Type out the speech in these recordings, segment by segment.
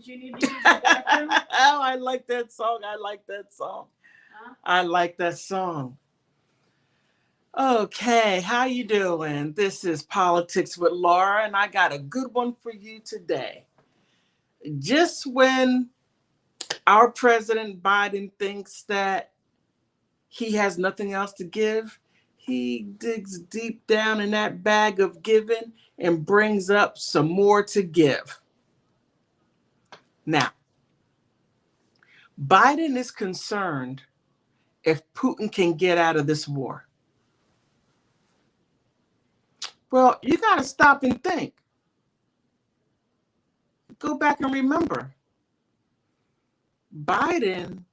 Did you need to use the bathroom? Oh, I like that song. I like that song. Huh? I like that song. Okay, how you doing? This is Politics with Laura, and I got a good one for you today. Just when our President Biden thinks that he has nothing else to give, he digs deep down in that bag of giving and brings up some more to give. Now, Biden is concerned if Putin can get out of this war. Well, you got to stop and think. Go back and remember. Biden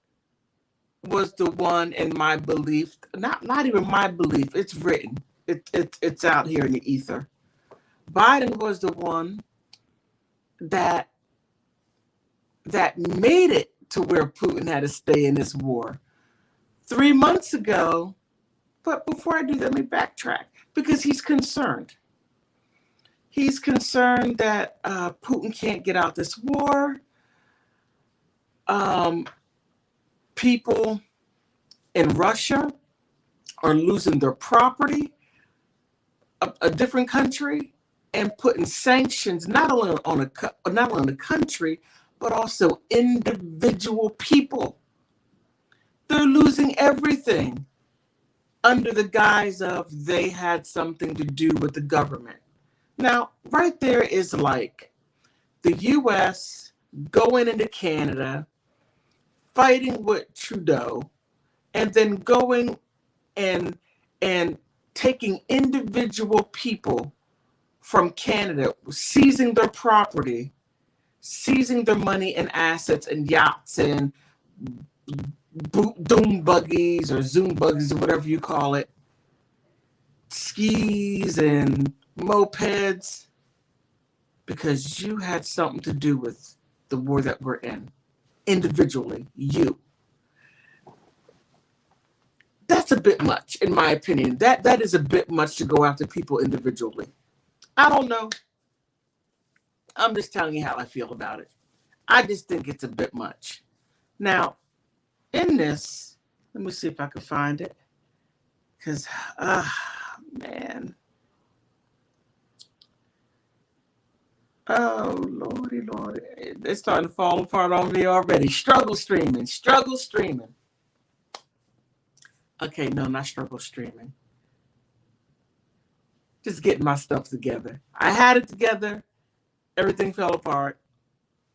was the one, in my belief, not even my belief, it's written. It's out here in the ether. Biden was the one that made it to where Putin had to stay in this war 3 months ago. But before I do that, let me backtrack, because he's concerned. He's concerned that Putin can't get out this war. People in Russia are losing their property, a different country, and putting sanctions not only on the country, but also individual people. They're losing everything under the guise of they had something to do with the government. Now, right there is like the U.S. going into Canada, fighting with Trudeau, and then going and taking individual people from Canada, seizing their property, seizing their money and assets and yachts and doom buggies or zoom buggies or whatever you call it, skis and mopeds, because you had something to do with the war that we're in. Individually, you. That's a bit much, in my opinion. That is a bit much to go after people individually. I don't know. I'm just telling you how I feel about it. I just think it's a bit much. Now, in this, let me see if I can find it. Because, man. Oh, Lordy, Lordy. It's starting to fall apart on me already. Struggle streaming. Okay, no, not struggle streaming. Just getting my stuff together. I had it together. Everything fell apart.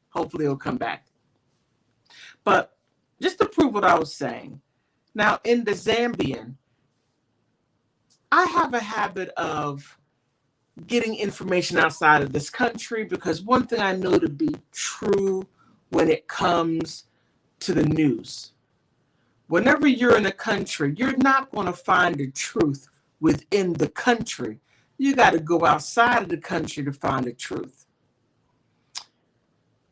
Hopefully it'll come back. But just to prove what I was saying. Now, in the Zambian, I have a habit of getting information outside of this country, because one thing I know to be true when it comes to the news, whenever you're in a country, you're not going to find the truth within the country. You got to go outside of the country to find the truth.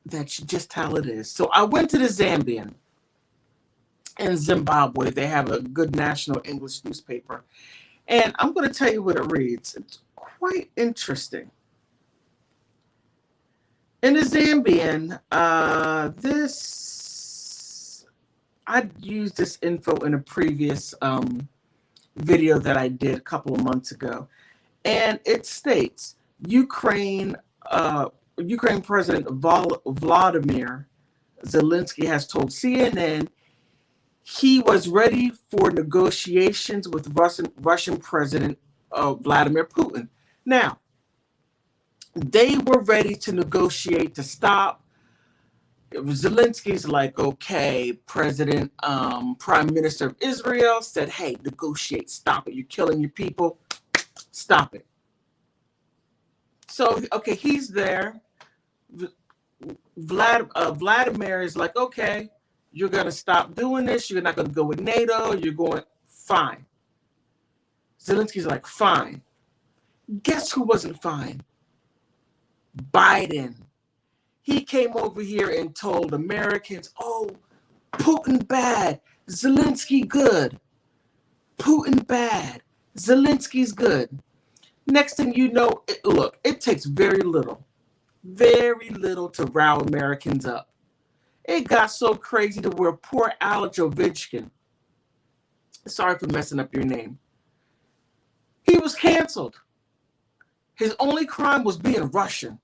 That's just how it is. So I went to the Zambian. In Zimbabwe, they have a good national English newspaper. And I'm going to tell you what it reads. It's quite interesting. In the Zambian, I used this info in a previous video that I did a couple of months ago. And it states, Ukraine President Vladimir Zelensky has told CNN he was ready for negotiations with Russian President Vladimir Putin. Now, they were ready to negotiate to stop. Zelensky's like, okay, Prime Minister of Israel said, hey, negotiate, stop it. You're killing your people. Stop it. So, okay, he's there. Vladimir is like, okay, you're going to stop doing this. You're not going to go with NATO. You're going, fine. Zelensky's like, fine. Guess who wasn't fine? Biden. He came over here and told Americans, oh, Putin bad, Zelensky good. Putin bad, Zelensky's good. Next thing you know, look, it takes very little Very little to rile Americans up. It got so crazy to where poor Alex Ovechkin, sorry for messing up your name, he was canceled. His only crime was being Russian.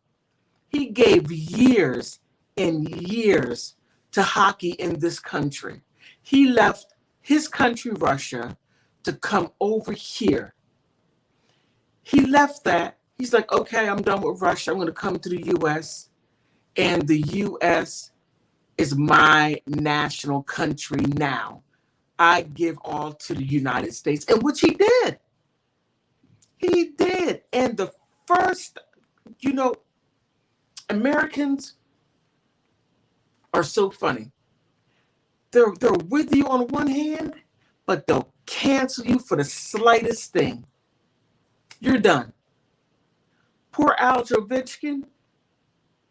He gave years and years to hockey in this country. He left his country, Russia, to come over here. He left that. He's like, okay, I'm done with Russia. I'm going to come to the U.S. And the U.S. is my national country now. I give all to the United States, and which he did. He did. And the first, Americans are so funny. They're with you on one hand, but they'll cancel you for the slightest thing. You're done. Poor Alex Ovechkin,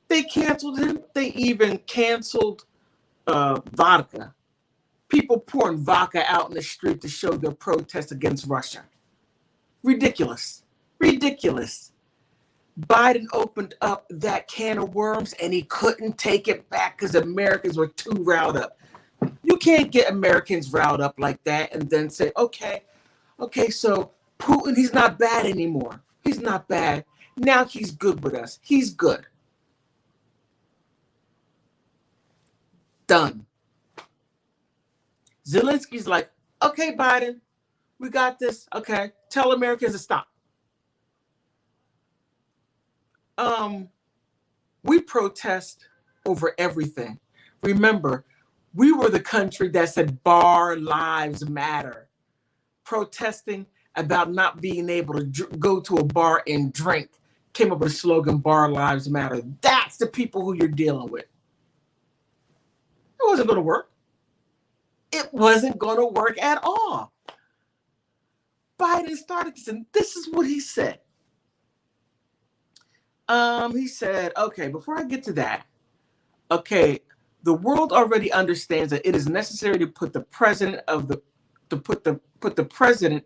they canceled him. They even canceled vodka. People pouring vodka out in the street to show their protest against Russia. Ridiculous. Ridiculous. Biden opened up that can of worms and he couldn't take it back because Americans were too riled up. You can't get Americans riled up like that and then say, okay, so Putin, he's not bad anymore. He's not bad. Now he's good with us. He's good. Done. Zelensky's like, okay, Biden, we got this. Okay, tell Americans to stop. We protest over everything. Remember, we were the country that said bar lives matter. Protesting about not being able to go to a bar and drink. Came up with a slogan, bar lives matter. That's the people who you're dealing with. It wasn't going to work. It wasn't going to work at all. Biden started this, and this is what he said. He said, okay, before I get to that, okay, the world already understands that it is necessary to put the president of the president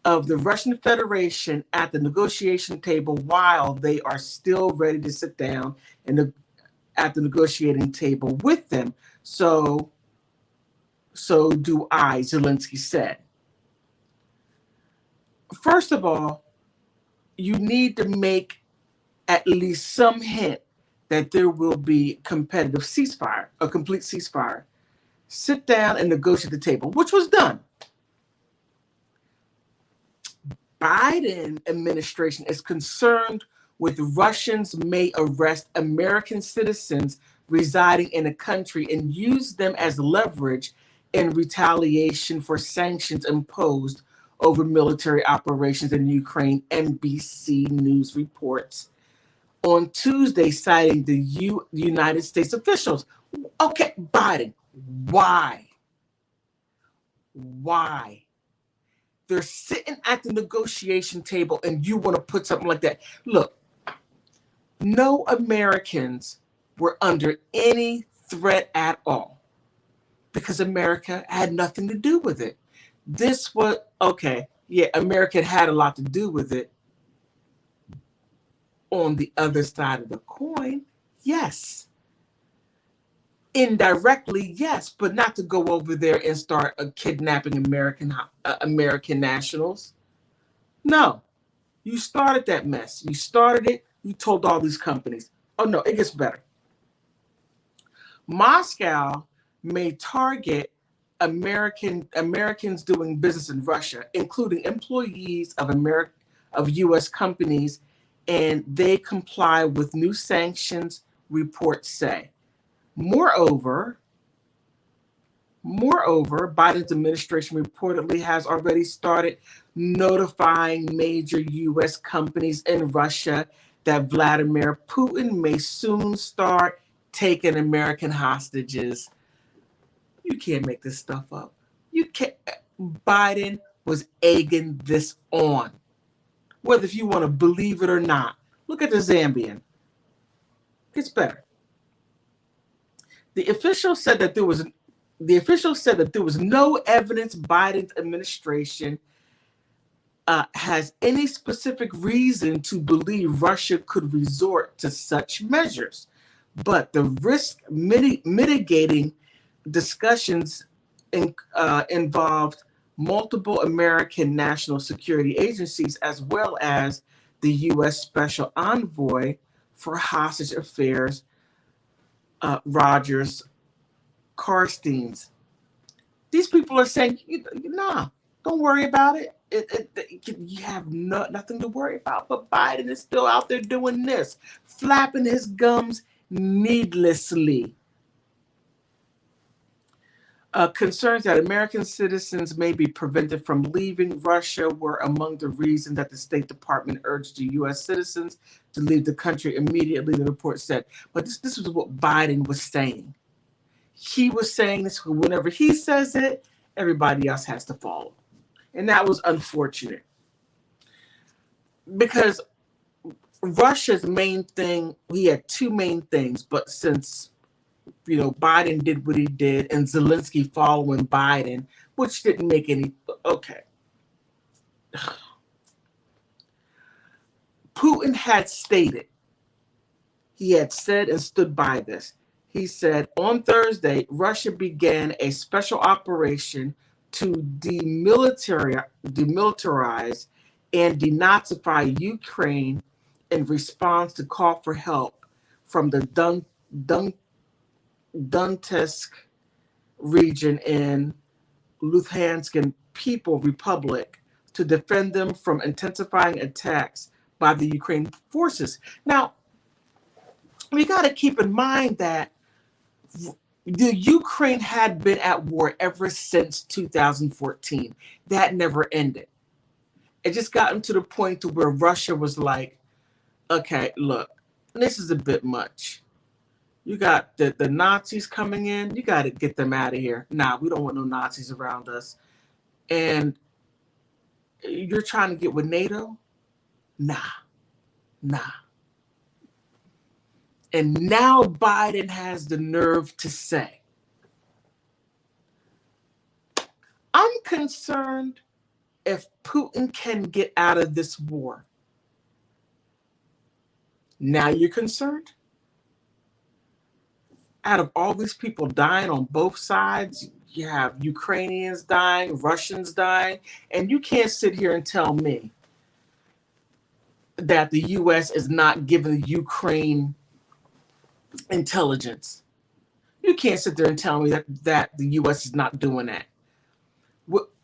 of the Russian Federation at the negotiation table while they are still ready to sit down at the negotiating table with them. So do I, Zelensky said. First of all, you need to make at least some hint that there will be competitive ceasefire, a complete ceasefire. Sit down and negotiate the table, which was done. Biden administration is concerned with Russians may arrest American citizens residing in a country and use them as leverage in retaliation for sanctions imposed over military operations in Ukraine, NBC News reports on Tuesday, citing the United States officials. Okay, Biden, why? Why? They're sitting at the negotiation table and you want to put something like that. Look, no Americans were under any threat at all because America had nothing to do with it. This was, okay, yeah, America had a lot to do with it. On the other side of the coin, yes. Indirectly, yes, but not to go over there and start kidnapping American nationals. No, you started that mess. You started it. You told all these companies. Oh no, it gets better. Moscow may target Americans doing business in Russia, including employees of U.S. companies, and they comply with new sanctions, reports say. Moreover, Biden's administration reportedly has already started notifying major U.S. companies in Russia that Vladimir Putin may soon start taking American hostages. You can't make this stuff up. You can't. Biden was egging this on. Whether if you want to believe it or not. Look at the Zambian. It's better. The official said that there was no evidence Biden's administration has any specific reason to believe Russia could resort to such measures. But the risk mitigating discussions involved multiple American national security agencies, as well as the U.S. Special Envoy for Hostage Affairs, Rogers Carstens. These people are saying, nah, don't worry about it. You have nothing to worry about. But Biden is still out there doing this, flapping his gums needlessly. Concerns that American citizens may be prevented from leaving Russia were among the reasons that the State Department urged the U.S. citizens to leave the country immediately, the report said. But this was what Biden was saying. He was saying this whenever he says it, everybody else has to follow. And that was unfortunate. Because Russia's main thing, he had two main things, but since Biden did what he did and Zelensky following Biden, which didn't make any, okay. Putin had stated, he had said and stood by this. He said, on Thursday, Russia began a special operation to demilitarize and denazify Ukraine in response to call for help from the Donetsk region in Luhansk People Republic to defend them from intensifying attacks by the Ukraine forces. Now, we got to keep in mind that the Ukraine had been at war ever since 2014. That never ended. It just gotten to the point to where Russia was like, okay, look, this is a bit much. You got the Nazis coming in. You got to get them out of here. Nah, we don't want no Nazis around us. And you're trying to get with NATO? Nah. And now Biden has the nerve to say, I'm concerned if Putin can get out of this war. Now you're concerned? Out of all these people dying on both sides, you have Ukrainians dying, Russians dying, and you can't sit here and tell me that the U.S. is not giving Ukraine intelligence. You can't sit there and tell me that the U.S. is not doing that.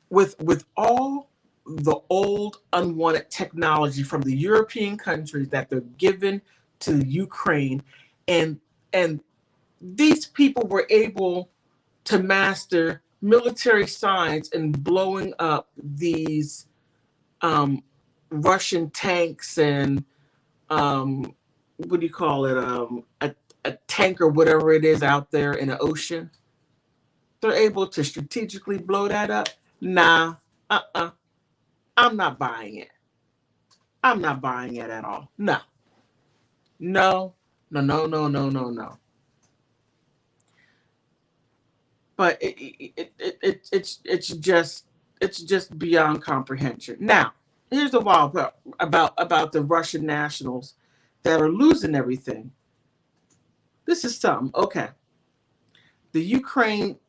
With all the old unwanted technology from the European countries that they're given to Ukraine, and these people were able to master military science and blowing up these Russian tanks and what do you call it? A tank or whatever it is out there in the ocean. They're able to strategically blow that up. Nah, I'm not buying it. I'm not buying it at all. No. But it's just beyond comprehension. Now, here's the wild part about the Russian nationals that are losing everything. This is something. Okay. The Ukraine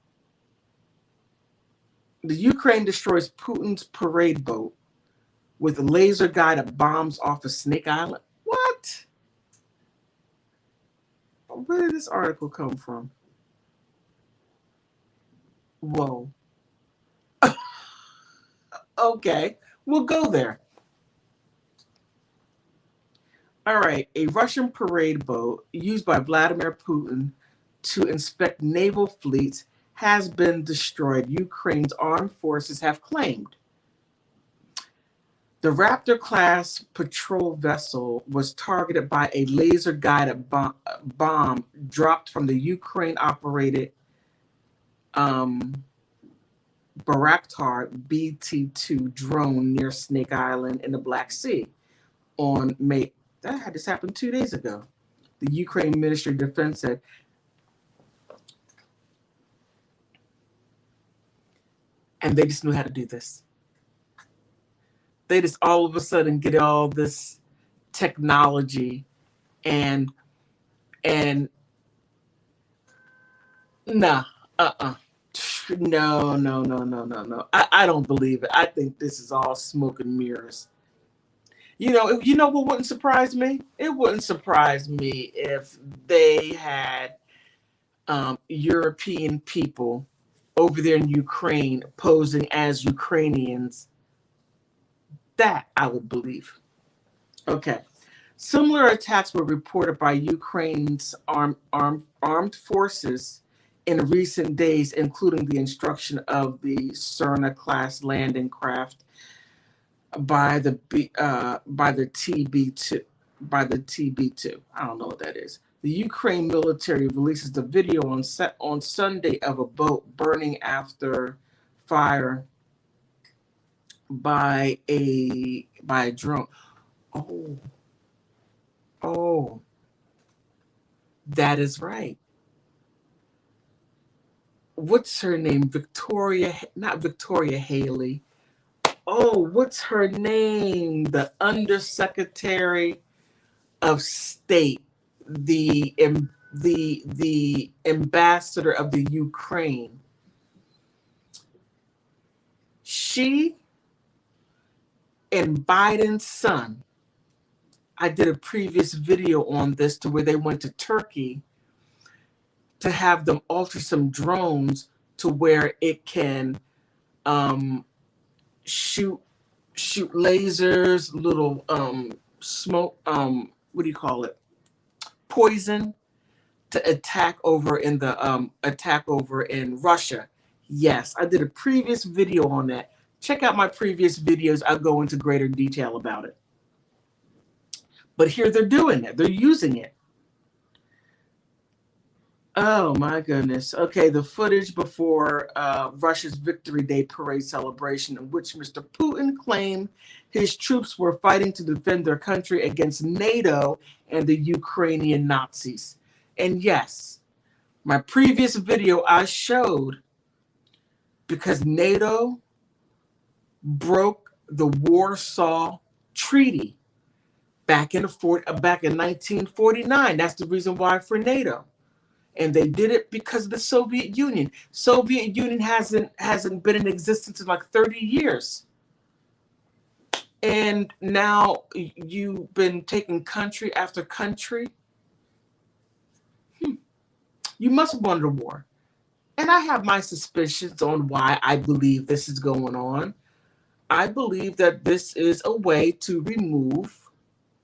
destroys Putin's parade boat with laser-guided bombs off of Snake Island. What? Where did this article come from? Whoa. Okay, we'll go there. All right, a Russian parade boat used by Vladimir Putin to inspect naval fleets has been destroyed, Ukraine's armed forces have claimed. The Raptor-class patrol vessel was targeted by a laser-guided bomb dropped from the Ukraine-operated Bayraktar BT-2 drone near Snake Island in the Black Sea on May. That had this happen 2 days ago. The Ukraine Ministry of Defense said. And they just knew how to do this. They just all of a sudden get all this technology and nah, no, no, no, no, no, no. I don't believe it. I think this is all smoke and mirrors. You know what wouldn't surprise me? It wouldn't surprise me if they had European people over there in Ukraine posing as Ukrainians. That I would believe. Okay. Similar attacks were reported by Ukraine's armed forces in recent days, including the instruction of the Cerna-class landing craft by the TB2. I don't know what that is. The Ukraine military releases the video on Sunday of a boat burning after fire by a drone. Oh, that is right. What's her name? Not Victoria Haley. Oh, what's her name? The Undersecretary of State, the ambassador of the Ukraine. She and Biden's son. I did a previous video on this to where they went to Turkey to have them alter some drones to where it can shoot lasers, little smoke, what do you call it? Poison to attack over in Russia. Yes, I did a previous video on that. Check out my previous videos. I'll go into greater detail about it. But here they're doing it. They're using it. Oh my goodness. Okay, the footage before Russia's Victory Day parade celebration, in which Mr. Putin claimed his troops were fighting to defend their country against NATO and the Ukrainian Nazis. And yes, my previous video I showed because NATO broke the Warsaw Treaty back in 1949. That's the reason why for NATO. And they did it because of the Soviet Union. Soviet Union hasn't been in existence in like 30 years. And now you've been taking country after country. You must have wanted a war. And I have my suspicions on why I believe this is going on. I believe that this is a way to remove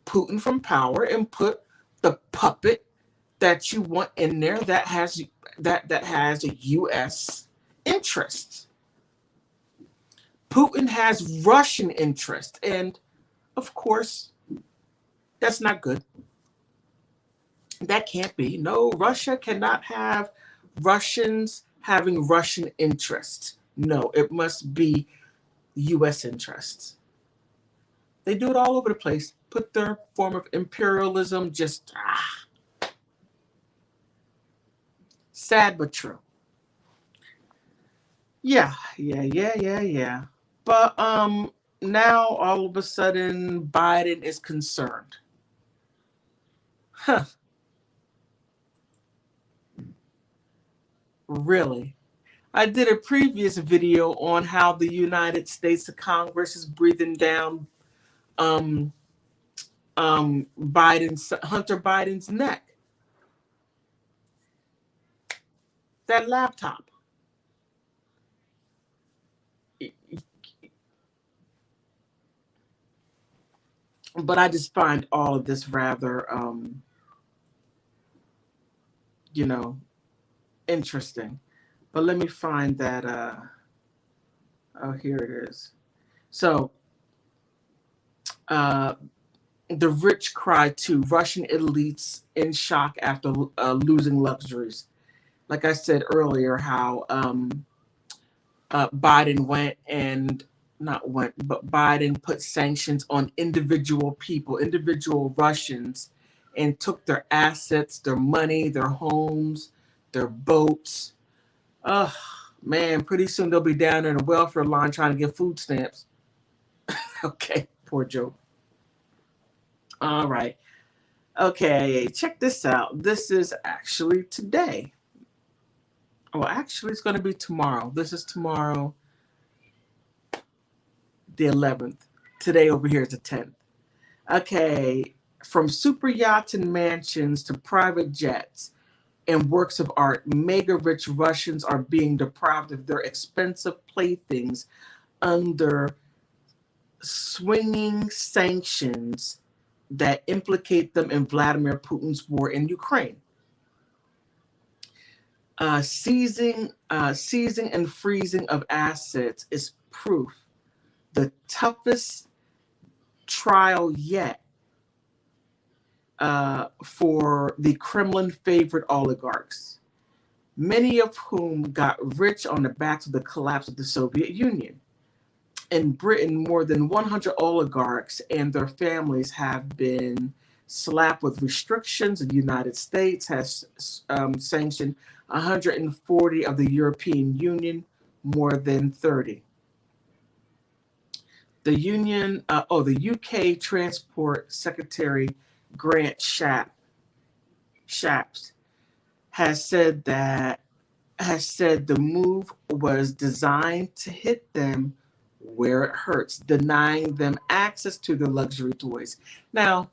Putin from power and put the puppet that you want in there that has a U.S. interest. Putin has Russian interest, and of course, that's not good. That can't be. No, Russia cannot have Russians having Russian interests. No, it must be U.S. interests. They do it all over the place. Put their form of imperialism just sad but true. Yeah. But now all of a sudden Biden is concerned. Huh. Really? I did a previous video on how the United States Congress is breathing down Hunter Biden's neck. That laptop. But I just find all of this rather, interesting. But let me find that. Oh, here it is. So, the rich cry too. Russian elites in shock after losing luxuries. Like I said earlier, how Biden Biden put sanctions on individual people, individual Russians, and took their assets, their money, their homes, their boats. Man, pretty soon they'll be down in a welfare line trying to get food stamps. Okay, poor Joe. All right. Okay, check this out. This is actually today. Well, actually, it's going to be tomorrow. This is tomorrow, the 11th. Today over here is the 10th. Okay, from super yachts and mansions to private jets and works of art, mega rich Russians are being deprived of their expensive playthings under swinging sanctions that implicate them in Vladimir Putin's war in Ukraine. Seizing and freezing of assets is proof the toughest trial yet for the Kremlin favorite oligarchs, many of whom got rich on the backs of the collapse of the Soviet Union. In Britain, more than 100 oligarchs and their families have been slapped with restrictions. The United States has sanctioned 140 of the European Union, more than 30. The UK Transport Secretary Grant Shapps has said the move was designed to hit them where it hurts, denying them access to their luxury toys. Now,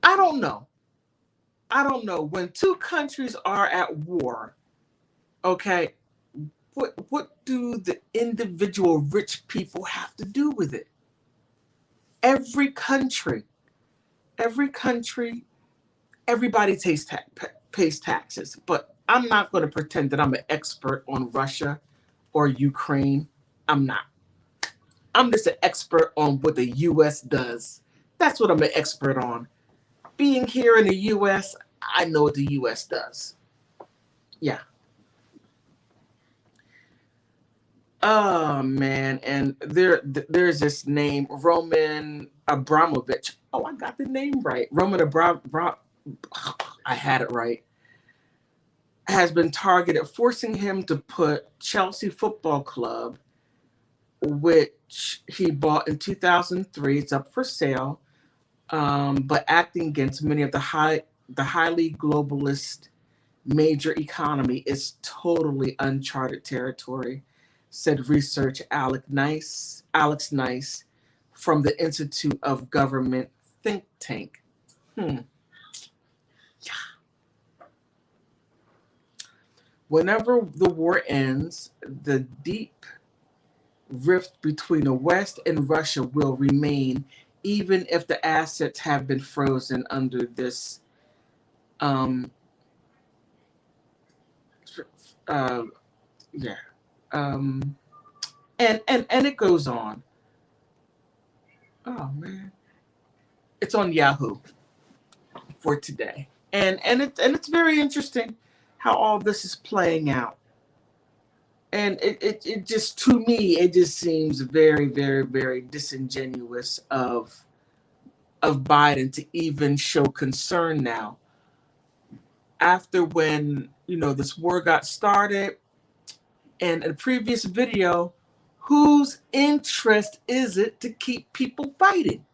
I don't know. When two countries are at war, okay, what do the individual rich people have to do with it? Every country, everybody pays taxes. But I'm not going to pretend that I'm an expert on Russia or Ukraine. I'm not. I'm just an expert on what the U.S. does. That's what I'm an expert on. Being here in the U.S., I know what the U.S. does. Yeah. Oh man, and there's this name, Roman Abramovich. Oh, I got the name right. I had it right. Has been targeted, forcing him to put Chelsea Football Club, which he bought in 2003. It's up for sale, but acting against many of the highly globalist major economy is totally uncharted territory, said researcher Alex Nice from the Institute of Government think tank. Yeah. Whenever the war ends, the deep rift between the West and Russia will remain, even if the assets have been frozen under this yeah. And it goes on. Oh man. It's on Yahoo for today. And it's very interesting how all this is playing out. And it just, to me, it just seems very, very, very disingenuous of Biden to even show concern now. After when, this war got started, and in a previous video, whose interest is it to keep people fighting?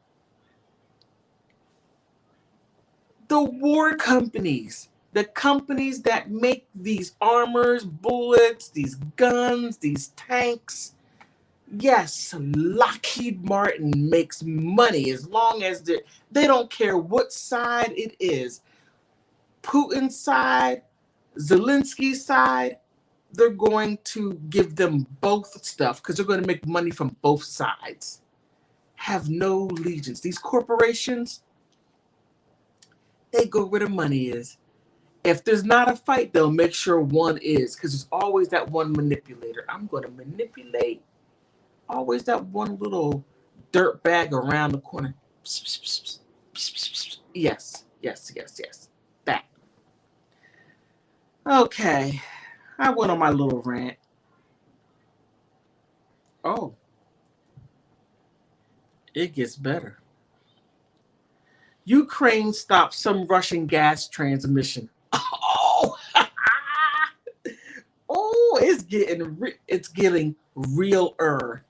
The war companies, the companies that make these armors, bullets, these guns, these tanks. Yes, Lockheed Martin makes money as long as they don't care what side it is. Putin's side, Zelensky's side, they're going to give them both stuff because they're going to make money from both sides. Have no allegiance. These corporations, they go where the money is. If there's not a fight, they'll make sure one is, because there's always that one manipulator. I'm going to manipulate. Always that one little dirt bag around the corner. Yes. That. Okay. I went on my little rant. Oh, it gets better. Ukraine stopped some Russian gas transmission. Oh, oh, it's it's getting realer.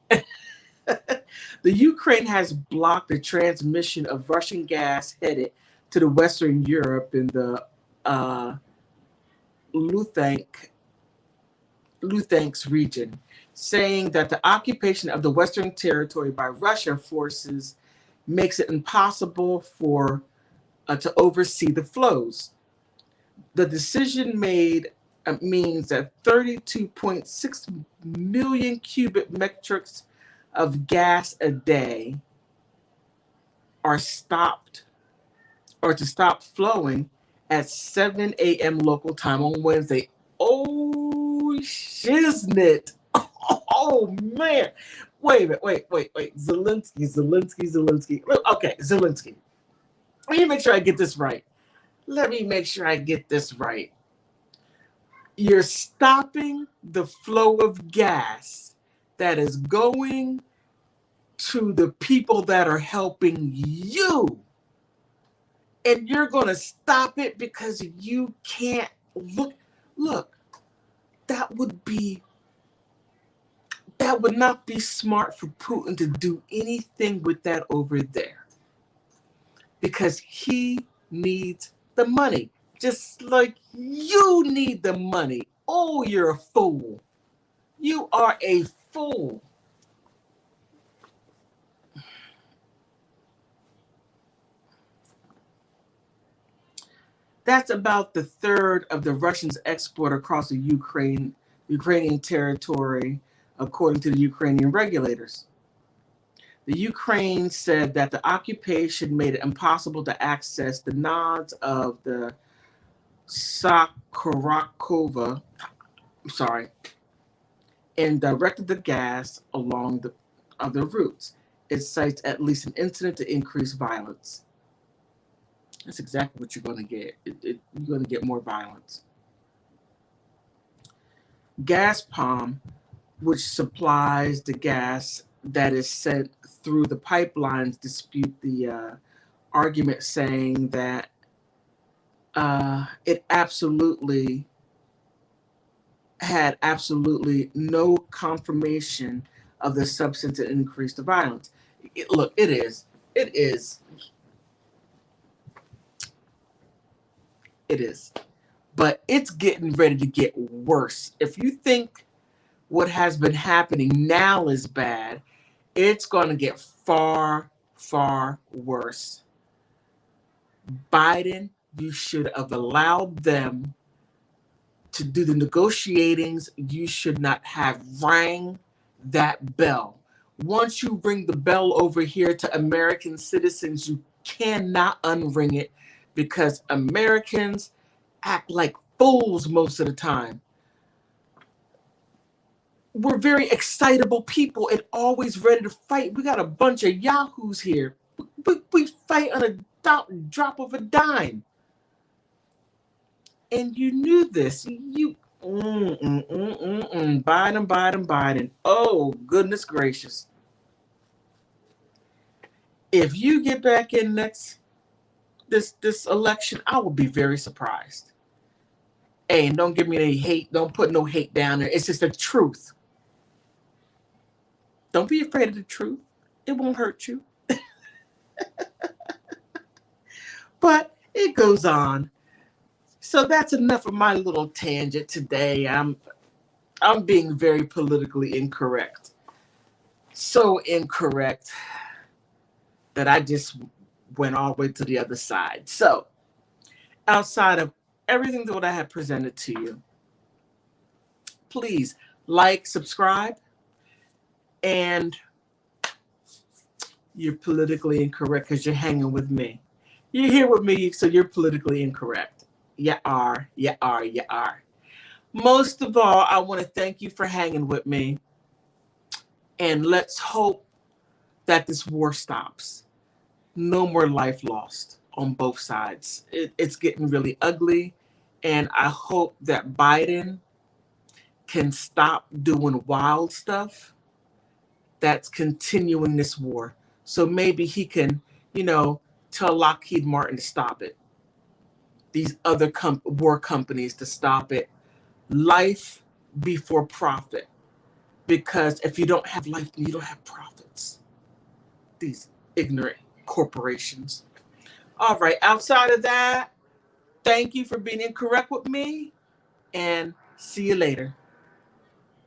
The Ukraine has blocked the transmission of Russian gas headed to the Western Europe in the uh, Luhansk region, saying that the occupation of the Western territory by Russian forces makes it impossible for to oversee the flows. The decision made means that 32.6 million cubic metrics of gas a day are stopped or to stop flowing at 7 a.m. local time on Wednesday. Oh, shiznit. Oh, man. Wait a minute. Wait. Zelensky. Okay, Zelensky. Let me make sure I get this right. You're stopping the flow of gas that is going to the people that are helping you. And you're going to stop it because you can't look, that would not be smart for Putin to do anything with that over there, because he needs the money, just like you need the money. Oh, you're a fool. You are a fool. That's about the third of the Russians' export across the Ukrainian territory, according to the Ukrainian regulators. The Ukraine said that the occupation made it impossible to access the nodes of the Sakharakova, and directed the gas along the other routes. It cites at least an incident to increase violence. That's exactly what you're going to get. You're going to get more violence. Gazprom, which supplies the gas that is sent through the pipelines, dispute the argument, saying that it had absolutely no confirmation of the substance that increased the violence. It is. But it's getting ready to get worse. If you think what has been happening now is bad, it's going to get far, far worse. Biden, you should have allowed them to do the negotiatings. You should not have rang that bell. Once you ring the bell over here to American citizens, you cannot unring it, because Americans act like fools most of the time. We're very excitable people and always ready to fight. We got a bunch of yahoos here. We fight on a drop of a dime. And you knew this. Biden. Oh, goodness gracious. If you get back in this election, I will be very surprised. Hey, and don't give me any hate. Don't put no hate down there. It's just the truth. Don't be afraid of the truth. It won't hurt you. But it goes on. So that's enough of my little tangent today. I'm being very politically incorrect. So incorrect that I just went all the way to the other side. So, outside of everything that I have presented to you, please like, subscribe, and you're politically incorrect because you're hanging with me. You're here with me, so you're politically incorrect. You are. Most of all, I want to thank you for hanging with me. And let's hope that this war stops. No more life lost on both sides. It's getting really ugly. And I hope that Biden can stop doing wild stuff that's continuing this war. So maybe he can, tell Lockheed Martin to stop it. These other war companies to stop it. Life before profit. Because if you don't have life, then you don't have profits. These ignorant corporations. All right. Outside of that, thank you for being incorrect with me, and see you later.